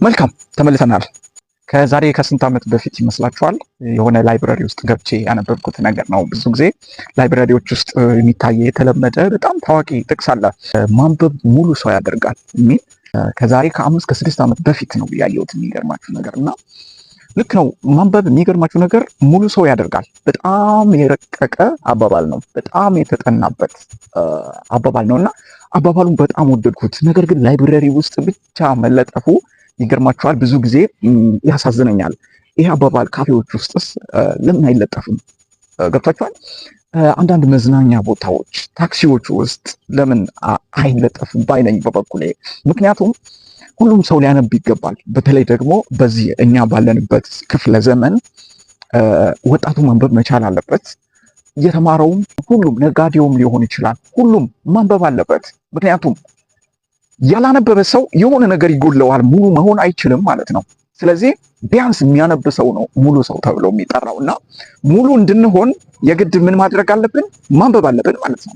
መልካም ተመልሰናል። ከዛሬ ከስንት ዓመት በፊት ይመስላችኋል የሆነ ላይብረሪ ውስጥ ገብቼ ያነበብኩት ነገር ነው። ብዙ ጊዜ ላይብረሪዎች ውስጥ የሚታየ የተለመደ በጣም ታዋቂ ጥቅስ አለ፣ ማንበብ ሙሉ ሰው ያደርጋል የሚል። ከዛሬ ከ5 ከ6 ዓመት በፊት ነው ያየሁት። የሚገርማችሁ ነገር እና ልክ ነው። ማንበብ የሚገርማችሁ ነገር ሙሉ ሰው ያደርጋል። በጣም የረቀቀ አባባል ነው። በጣም የተጠናበት አባባል ነው እና አባባሉን በጣም ወደድኩት። ነገር ግን ላይብረሪ ውስጥ ብቻ መለጠፉ ይገርማችኋል ብዙ ጊዜ ያሳዝነኛል። ይህ አባባል ካፌዎች ውስጥስ ለምን አይለጠፍም? ገብቷችኋል? አንዳንድ መዝናኛ ቦታዎች፣ ታክሲዎች ውስጥ ለምን አይለጠፍም ባይነኝ በበኩሌ። ምክንያቱም ሁሉም ሰው ሊያነብ ይገባል። በተለይ ደግሞ በዚህ እኛ ባለንበት ክፍለ ዘመን ወጣቱ ማንበብ መቻል አለበት። የተማረውም ሁሉም ነጋዴውም ሊሆን ይችላል፣ ሁሉም ማንበብ አለበት። ምክንያቱም ያላነበበ ሰው የሆነ ነገር ይጎለዋል፣ ሙሉ መሆን አይችልም ማለት ነው። ስለዚህ ቢያንስ የሚያነብ ሰው ነው ሙሉ ሰው ተብሎ የሚጠራው እና ሙሉ እንድንሆን የግድ ምን ማድረግ አለብን? ማንበብ አለብን ማለት ነው።